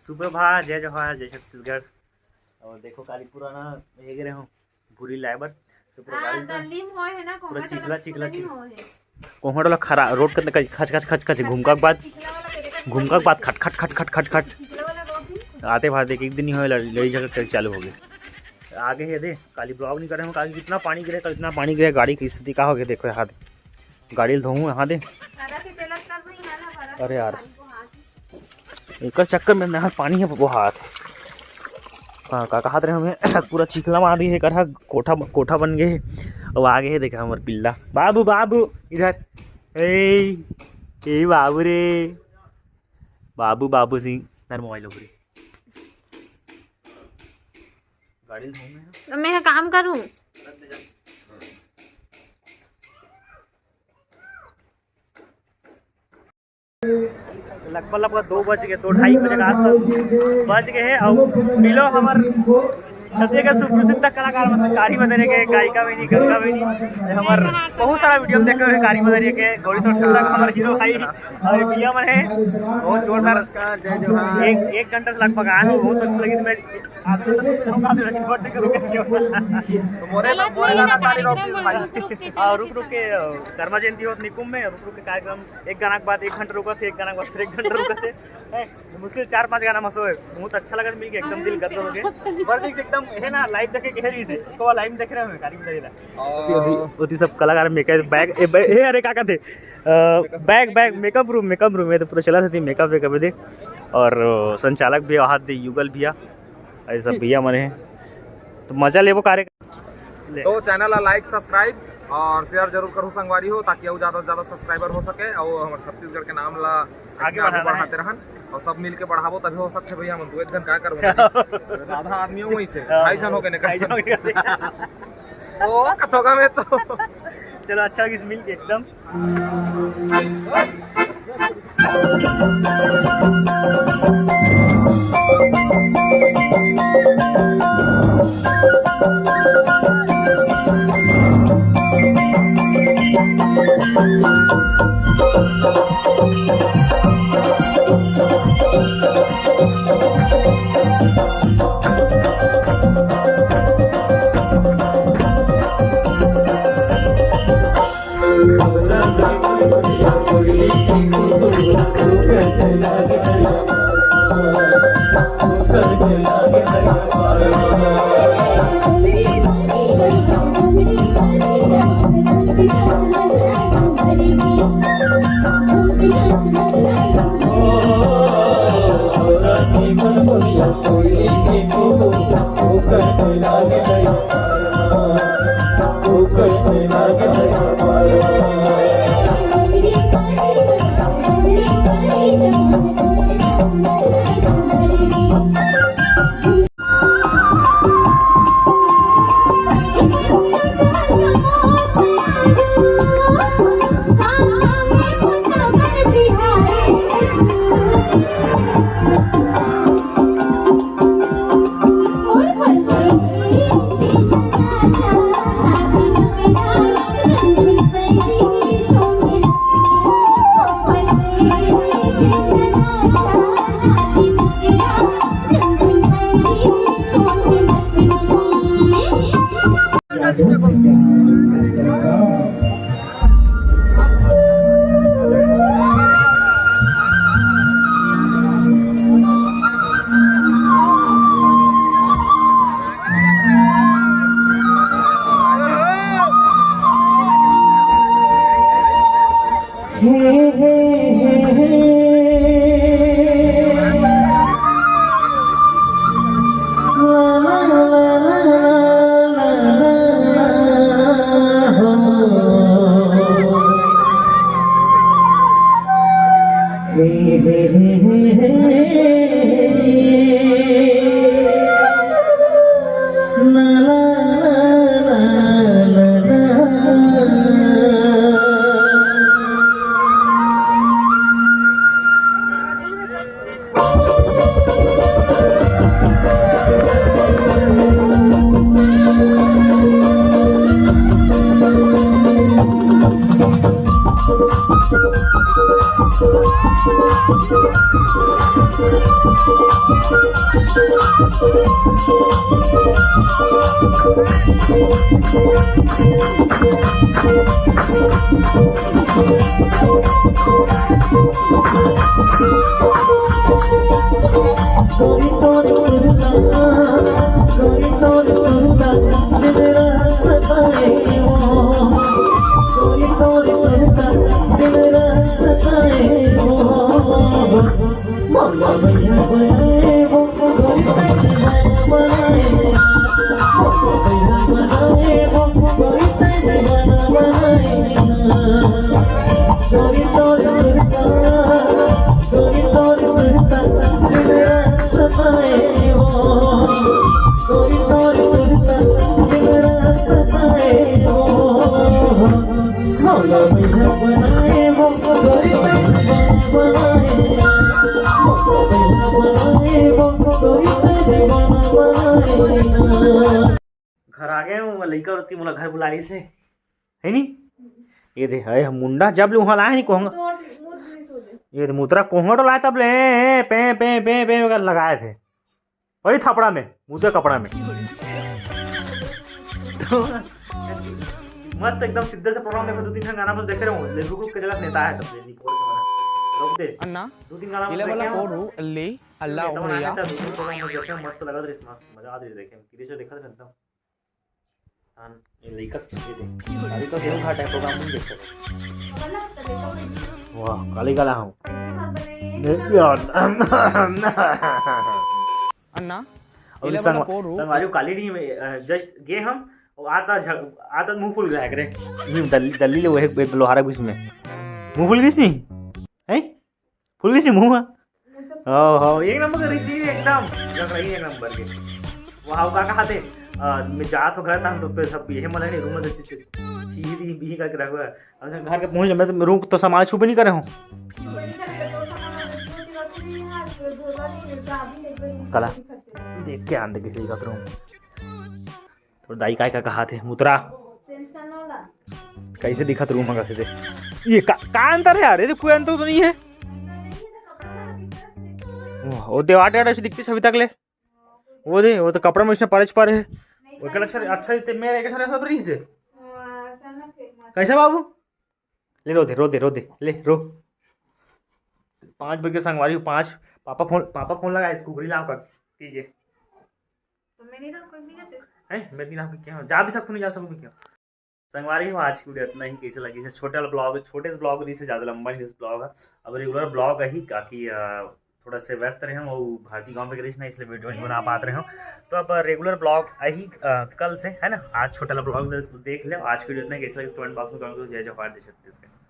सुप्रभात, जय जवाहर, जय छत्तीसगढ़। और देखो कालीपुरा ना हेग रहे हूँ भूरी लाइबर तो पूरा चिखला चिखला कोहड़ वाला खरा रोड के खच खच खच खच घूमका के बाद खट खट खट खट खट खट आते भाते एक दिन ही हो लड़ी झगड़ चालू हो गए। आगे है दे काली ब्लॉग नहीं कर रहे हूँ, कितना पानी गिरे, कल इतना पानी गिरे, गाड़ी की स्थिति क्या हो गई देखो यहाँ दे, गाड़ी धोऊँ यहाँ दे। अरे यार एक चक्कर में यहाँ पानी है वो हाथ हाँ का हाथ रहे हमें पूरा चिखला मार दी है कर कोठा बन गए। और आगे है देखा हमारे पिल्ला बाबू बाबू इधर ए बाबू रे बाबू सिंह तार मोबाइल ऊपर गाड़ी धोने मैं काम करूं लगभग 2 बज गए, 2-2:30 बजे का आसपास बज गए हैं। और मिलो हमार छत्तीसगढ़ का सुप्रसिद्ध कलाकार मतलब कारी बदरिया के गायिका बनी गंगा बनी हमार बहुत सारा वीडियो में देखे हुए कारी बदरिया के गौरी तोड़ तक हमारे हीरो भाई और बिया मन है बहुत जोरदार। एक घंटा से लगभग आए हैं, बहुत अच्छा लगी। मैं रुक के कर्मा जयंती हो निकुम में रुक के कार्यक्रम एक गाना के बाद 1 घंटा रुका थे, 1 गाना के बाद फिर 1 घंटा रुका थे। मुश्किल 4-5 गाना मसो है, बहुत अच्छा लगा मिल के एकदम दिल गदगद हो गए। पर एकदम है ना लाइव देखे के हेरी से को लाइव देख रहे हैं कारी बदरिया ओती सब कलाकार मेकअप बैग हे अरे का थे बैग मेकअप रूम में तो पूरा चला था मेकअप वेकअप दे। और संचालक भी वहाँ दे युगल भैया ऐसा भैया मने हैं तो मजा ले वो कार्यक्रम। तो चैनल लाइक सब्सक्राइब और शेयर जरूर करो संगवारी हो ताकि और ज़्यादा से ज़्यादा सब्सक्राइबर हो सके और हमारे छत्तीसगढ़ के नाम ला आगे बढ़ाते रहन और सब मिल के बढ़ावो तभी हो सकते भैया हम 2 जन क्या करो आधा आदमी वहीं से 2.5 जन हो गए ओ कथोगा में तो चलो अच्छा किस मिल के एकदम घर आ गए हूँ लड़का होती मोला घर बुला रही से है नी ये दे है मुंडा जब ले वहाँ लाए नहीं कहूँगा ये मुतरा कोहट लाए तब ले पे पे पे पे लगाए थे और थपड़ा में मुद्दे कपड़ा में तो मस्त एकदम सीधे से प्रोग्राम में 2-3 गाना बस देखे रहूँ लेबू ग्रुप के जगह नेता है तब ले रोक दे अन्ना 2-3 गाना बस इलेवला देखे पोरू अल्ली अल्लाह उमरिया मस्त लगा दे मजा आ रही देखे किरी से देखा था एकदम हां ये लइका ये दे काली का देव घाट है प्रोग्राम नहीं देख सकते वाह काली काला हूं अन्ना और संगवारी काली नहीं जस्ट गे हम आता मुंह फूल गया करे दल्ली ले वो एक लोहारा घुस में मुंह फूल गई नहीं है फूल गई मुंह हो एक नंबर ऋषि एकदम जग रही एक नंबर के वहां का खाते मैं जात हो घर था तो पे सब ये मला नहीं रूम में सीधी भी करके रखा है अच्छा घर के पहुंच मैं तो रूम तो सामान छुपे नहीं करे हूं कला देख के आंदे किसी का रूम तो दाई काय का कहा थे मुतरा कैसे दिखत रूम में कैसे ये का अंतर है यार ये कोई अंतर तो नहीं है वो देवाटे आटे से दिखती छवि तक ले वो दे वो तो कपड़ा में इसने परच पर है वो कलेक्शन अच्छा देते मेरे एक सारे सब रीस है कैसा बाबू ले रो दे ले रो 5 बजे संगवारी 5 पापा फोन लगा इसको घुरी लाओ कर ठीक है तो मैं नहीं ना कोई नहीं जाते हैं मैं नहीं ना क्या जा भी सकता नहीं जा सकूं क्या संगवारी में आज की वीडियो इतना ही कैसे लगी है छोटे वाला ब्लॉग छोटे से ब्लॉग से ज़्यादा लंबा नहीं ब्लॉग है अब रेगुलर ब्लॉग है ही काफ़ी थोड़ा से व्यस्त रहे वो भारतीय गांव में गरीश ना इसलिए वीडियो नहीं बना पाते रहे हो तो अब रेगुलर ब्लॉग ही कल से है ना आज छोटा वाला ब्लॉग देख ले आज की वीडियो इतना कैसे लगे कमेंट बॉक्स में कमेंट करो जय जवाहर जय छत्तीसगढ़।